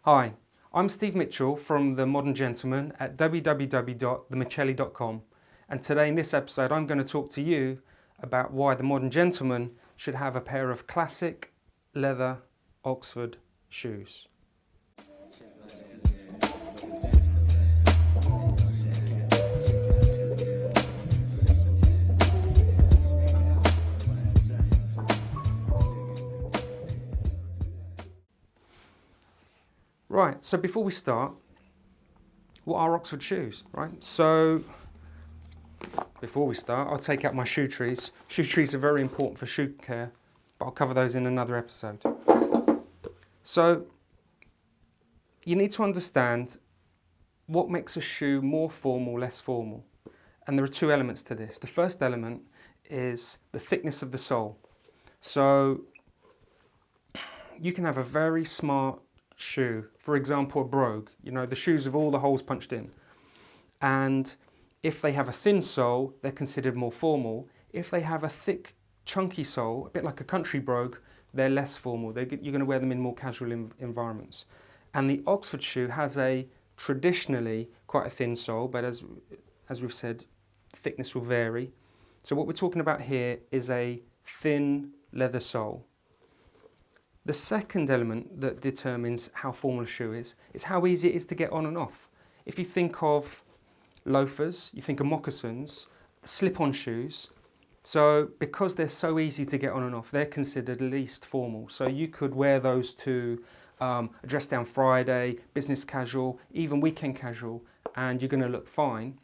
Hi, I'm Steve Mitchell from The Modern Gentleman at www.themichelli.com, and today in this episode I'm going to talk to you about why the modern gentleman should have a pair of classic leather Oxford shoes. Right, so before we start, what are Oxford shoes, right? So before we start, I'll take out my shoe trees. Shoe trees are very important for shoe care, but I'll cover those in another episode. So you need to understand what makes a shoe more formal, less formal. And there are two elements to this. The first element is the thickness of the sole. So you can have a very smart shoe, for example a brogue, the shoes with all the holes punched in, and if they have a thin sole they're considered more formal. If they have a thick chunky sole, a bit like a country brogue, they're less formal. You're going to wear them in more casual environments. And the Oxford shoe has a traditionally quite a thin sole, but as we've said, thickness will vary. So what we're talking about here is a thin leather sole. The second element that determines how formal a shoe is how easy it is to get on and off. If you think of loafers, you think of moccasins, slip-on shoes. So because they're so easy to get on and off, they're considered least formal. So you could wear those to a dress down Friday, business casual, even weekend casual, and you're going to look fine.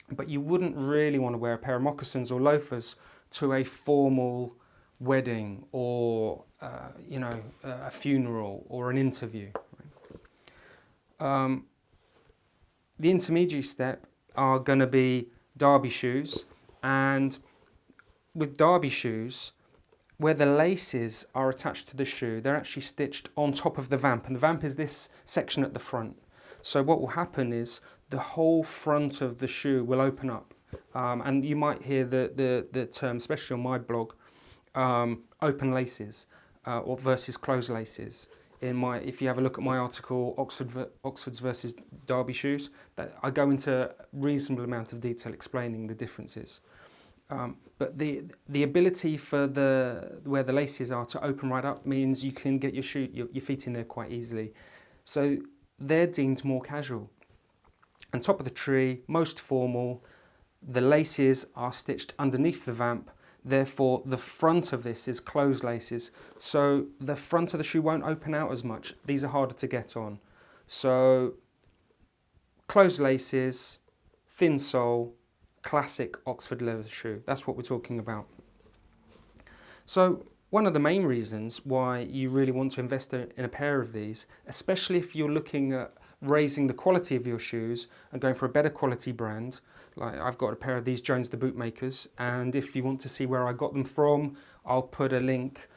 But you wouldn't really want to wear a pair of moccasins or loafers to a formal wedding or a funeral or an interview. The intermediate step are going to be derby shoes, and with derby shoes, where the laces are attached to the shoe, they're actually stitched on top of the vamp, and the vamp is this section at the front. So what will happen is the whole front of the shoe will open up, and you might hear the term, especially on my blog, open laces or versus closed laces. If you have a look at my article, Oxfords versus Derby shoes, I go into a reasonable amount of detail explaining the differences. But the ability for where the laces are to open right up means you can get your feet in there quite easily. So they're deemed more casual. On top of the tree, most formal, the laces are stitched underneath the vamp. Therefore, the front of this is closed laces, so the front of the shoe won't open out as much. These are harder to get on. So, closed laces, thin sole, classic Oxford leather shoe. That's what we're talking about. So, one of the main reasons why you really want to invest in a pair of these, especially if you're looking at raising the quality of your shoes and going for a better quality brand, like I've got a pair of these Jones the Bootmakers, and if you want to see where I got them from, I'll put a link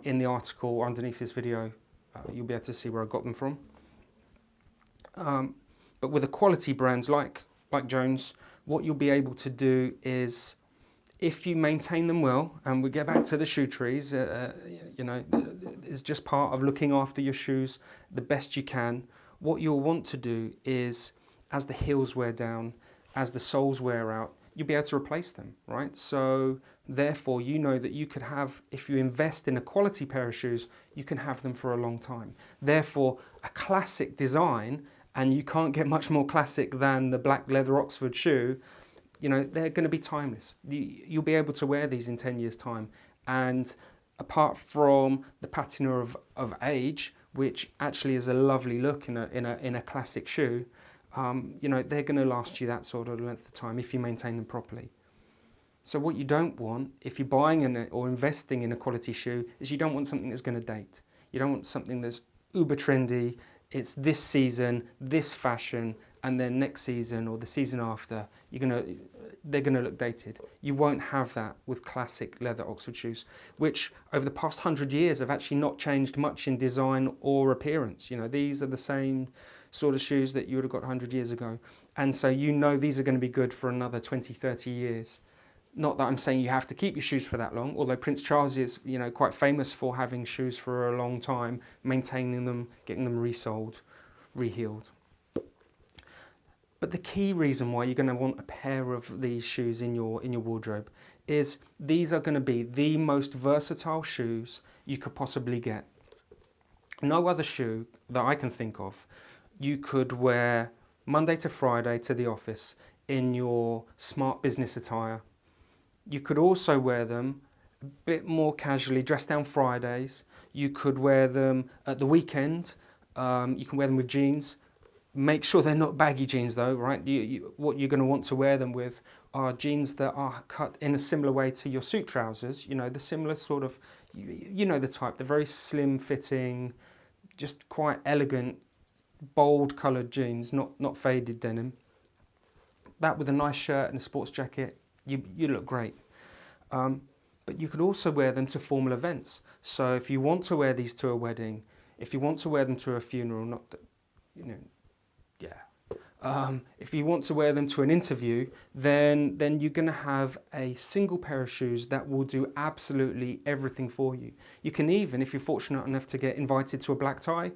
in the article underneath this video. You'll be able to see where I got them from. But with a quality brand like Jones, what you'll be able to do is, if you maintain them well, and we get back to the shoe trees, it's just part of looking after your shoes the best you can. What you'll want to do is, as the heels wear down, as the soles wear out, you'll be able to replace them, right? So therefore, you know that you could have, if you invest in a quality pair of shoes, you can have them for a long time. Therefore, a classic design, and you can't get much more classic than the black leather Oxford shoe, they're going to be timeless. You'll be able to wear these in 10 years' time. And apart from the patina of age, which actually is a lovely look in a classic shoe, they're going to last you that sort of length of time if you maintain them properly. So what you don't want, if you're buying or investing in a quality shoe, is you don't want something that's going to date. You don't want something that's uber trendy. It's this season, this fashion, and then next season or the season after, they're going to look dated. You won't have that with classic leather Oxford shoes, which over the past 100 years have actually not changed much in design or appearance. These are the same sort of shoes that you would have got 100 years ago. And so these are going to be good for another 20, 30 years. Not that I'm saying you have to keep your shoes for that long, although Prince Charles is, you know, quite famous for having shoes for a long time, maintaining them, getting them resoled, rehealed. But the key reason why you're going to want a pair of these shoes in your wardrobe is these are going to be the most versatile shoes you could possibly get. No other shoe that I can think of you could wear Monday to Friday to the office in your smart business attire. You could also wear them a bit more casually, dressed down Fridays. You could wear them at the weekend. You can wear them with jeans. Make sure they're not baggy jeans though, right? What you're going to want to wear them with are jeans that are cut in a similar way to your suit trousers. You know, the similar sort of, you know the type, the very slim fitting, just quite elegant, bold coloured jeans, not faded denim. That with a nice shirt and a sports jacket, you look great. But you could also wear them to formal events. So if you want to wear these to a wedding, if you want to wear them to a funeral, not that, you know, if you want to wear them to an interview, then you're going to have a single pair of shoes that will do absolutely everything for you. You can even, if you're fortunate enough to get invited to a black tie,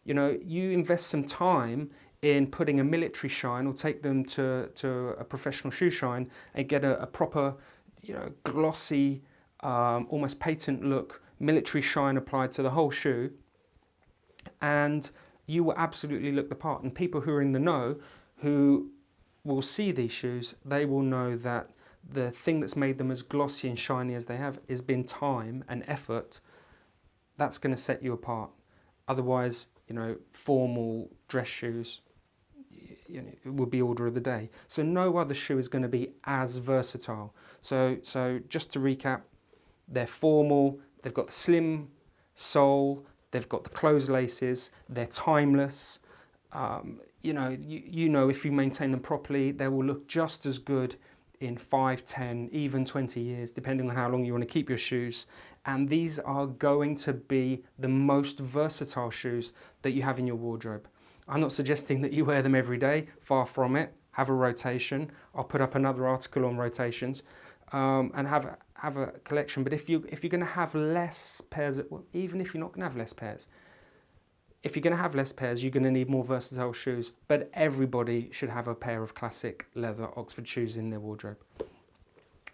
you know, you invest some time in putting a military shine or take them to a professional shoe shine and get a proper, you know, glossy, almost patent look military shine applied to the whole shoe, and you will absolutely look the part. And people who are in the know, who will see these shoes, they will know that the thing that's made them as glossy and shiny as they have has been time and effort. That's going to set you apart. Otherwise, you know, formal dress shoes, you know, it would be order of the day. So no other shoe is going to be as versatile. So just to recap, they're formal, they've got the slim sole, they've got the closed laces, they're timeless. You know, if you maintain them properly, they will look just as good in 5, 10, even 20 years, depending on how long you want to keep your shoes. And these are going to be the most versatile shoes that you have in your wardrobe. I'm not suggesting that you wear them every day, far from it. Have a rotation. I'll put up another article on rotations, and have a collection. But if you're going to have less pairs, well, even if you're not going to have less pairs, if you're going to have less pairs, you're going to need more versatile shoes. But everybody should have a pair of classic leather Oxford shoes in their wardrobe.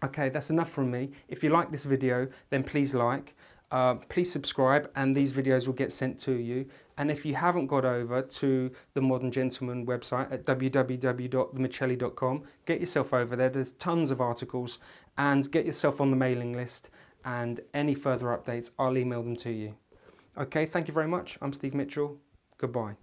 Okay, that's enough from me. If you like this video, then please like. Please subscribe, and these videos will get sent to you. And if you haven't got over to the Modern Gentleman website at www.themichelli.com, get yourself over there. There's tons of articles, and get yourself on the mailing list, and any further updates, I'll email them to you. Okay, thank you very much. I'm Steve Mitchell. Goodbye.